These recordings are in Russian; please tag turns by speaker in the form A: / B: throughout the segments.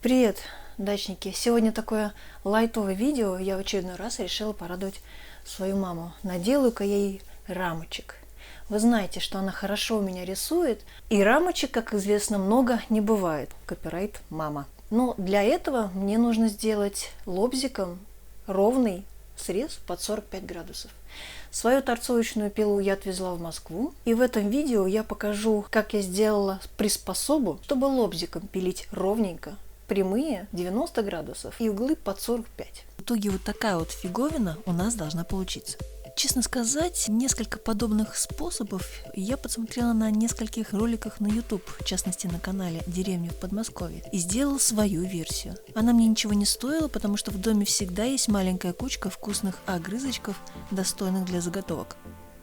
A: Привет, дачники! Сегодня такое лайтовое видео. Я в очередной раз решила порадовать свою маму. Наделаю-ка я ей рамочек. Вы знаете, что она хорошо у меня рисует, и рамочек, как известно, много не бывает. Копирайт мама. Но для этого мне нужно сделать лобзиком ровный срез под 45 градусов. Свою торцовочную пилу я отвезла в Москву, и в этом видео я покажу, как я сделала приспособу, чтобы лобзиком пилить ровненько, прямые 90 градусов и углы под 45. В итоге вот такая вот фиговина у нас должна получиться. Честно сказать, несколько подобных способов я подсмотрела на нескольких роликах на YouTube, в частности на канале «Деревня в Подмосковье», и сделала свою версию. Она мне ничего не стоила, потому что в доме всегда есть маленькая кучка вкусных огрызочков, достойных для заготовок.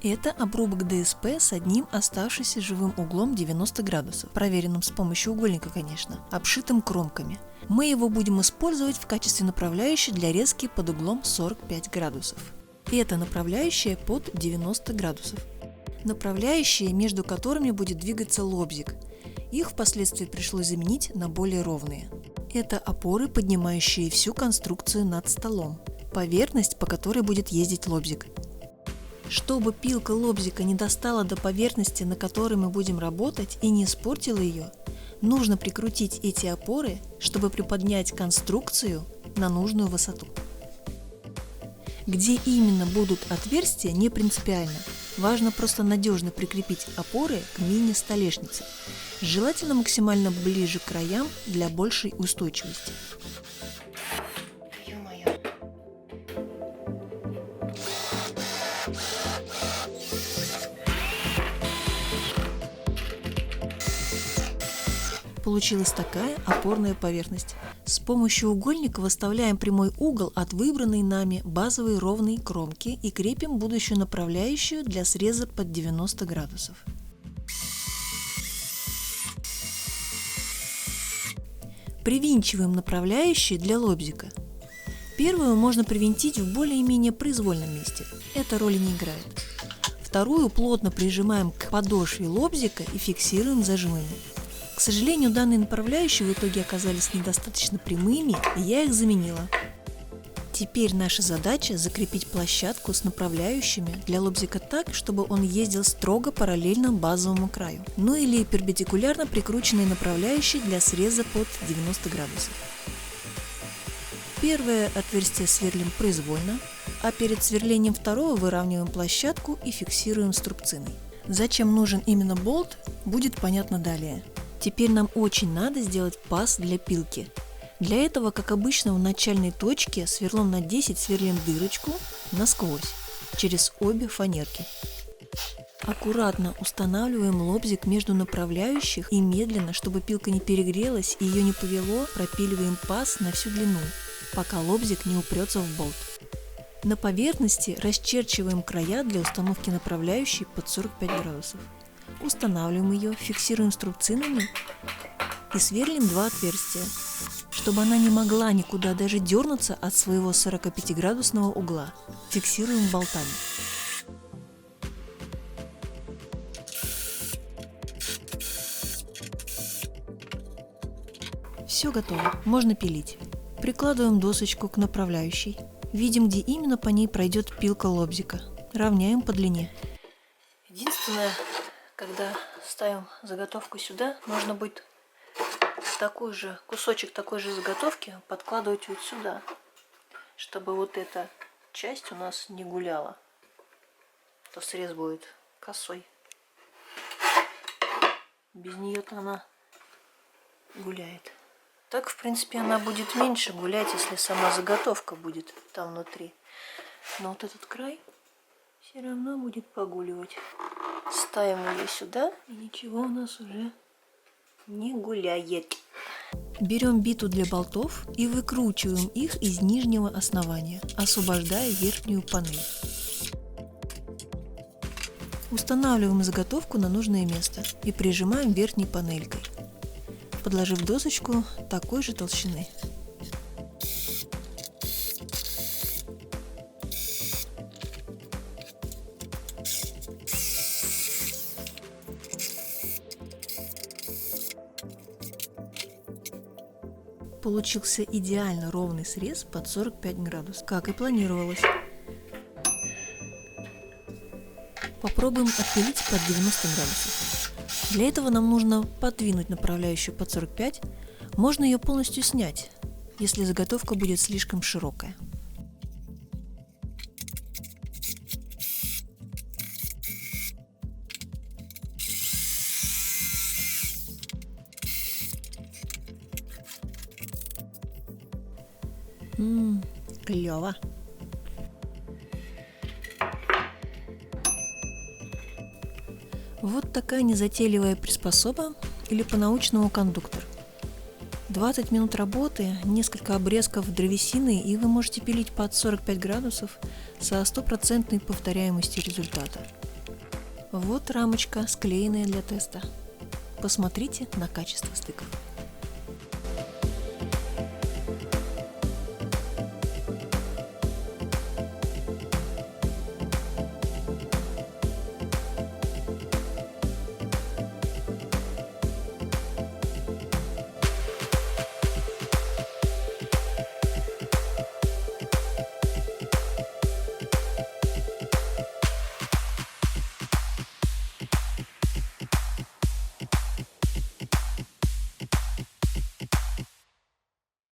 A: Это обрубок ДСП с одним оставшимся живым углом 90 градусов, проверенным с помощью угольника, конечно, обшитым кромками. Мы его будем использовать в качестве направляющей для резки под углом 45 градусов. И это направляющая под 90 градусов. Направляющие, между которыми будет двигаться лобзик. Их впоследствии пришлось заменить на более ровные. Это опоры, поднимающие всю конструкцию над столом. Поверхность, по которой будет ездить лобзик. Чтобы пилка лобзика не достала до поверхности, на которой мы будем работать, и не испортила ее, нужно прикрутить эти опоры, чтобы приподнять конструкцию на нужную высоту. Где именно будут отверстия, не принципиально. Важно просто надежно прикрепить опоры к мини-столешнице, желательно максимально ближе к краям для большей устойчивости. Получилась такая опорная поверхность. С помощью угольника выставляем прямой угол от выбранной нами базовой ровной кромки и крепим будущую направляющую для среза под 90 градусов. Привинчиваем направляющие для лобзика. Первую можно привинтить в более-менее произвольном месте. Это роли не играет. Вторую плотно прижимаем к подошве лобзика и фиксируем зажимами. К сожалению, данные направляющие в итоге оказались недостаточно прямыми, и я их заменила. Теперь наша задача закрепить площадку с направляющими для лобзика так, чтобы он ездил строго параллельно базовому краю, ну или перпендикулярно прикрученные направляющие для среза под 90 градусов. Первое отверстие сверлим произвольно, а перед сверлением второго выравниваем площадку и фиксируем струбциной. Зачем нужен именно болт, будет понятно далее. Теперь нам очень надо сделать паз для пилки. Для этого, как обычно, в начальной точке сверлом на 10 сверлим дырочку насквозь, через обе фанерки. Аккуратно устанавливаем лобзик между направляющих и медленно, чтобы пилка не перегрелась и ее не повело, пропиливаем паз на всю длину, пока лобзик не упрется в болт. На поверхности расчерчиваем края для установки направляющей под 45 градусов. Устанавливаем ее, фиксируем струбцинами и сверлим два отверстия, чтобы она не могла никуда даже дернуться от своего 45-градусного угла. Фиксируем болтами. Все готово, можно пилить. Прикладываем досочку к направляющей. Видим, где именно по ней пройдет пилка лобзика. Равняем по длине. Единственное, когда ставим заготовку сюда, нужно будет такой же кусочек такой же заготовки подкладывать вот сюда, чтобы вот эта часть у нас не гуляла, то срез будет косой. Без нее-то она гуляет. Так, в принципе, она будет меньше гулять, если сама заготовка будет там внутри. Но вот этот край все равно будет погуливать. Ставим ее сюда, и ничего у нас уже не гуляет. Берем биту для болтов и выкручиваем их из нижнего основания, освобождая верхнюю панель. Устанавливаем заготовку на нужное место и прижимаем верхней панелькой, подложив досочку такой же толщины. получился идеально ровный срез под 45 градусов, как и планировалось. Попробуем отпилить под 90 градусов. Для этого нам нужно подвинуть направляющую под 45, можно ее полностью снять, если заготовка будет слишком широкая. Клево. Вот такая незатейливая приспособа, или по-научному кондуктор. 20 минут работы, несколько обрезков древесины, и вы можете пилить под 45 градусов со 100% повторяемостью результата. Вот рамочка, склеенная для теста. Посмотрите на качество стыков.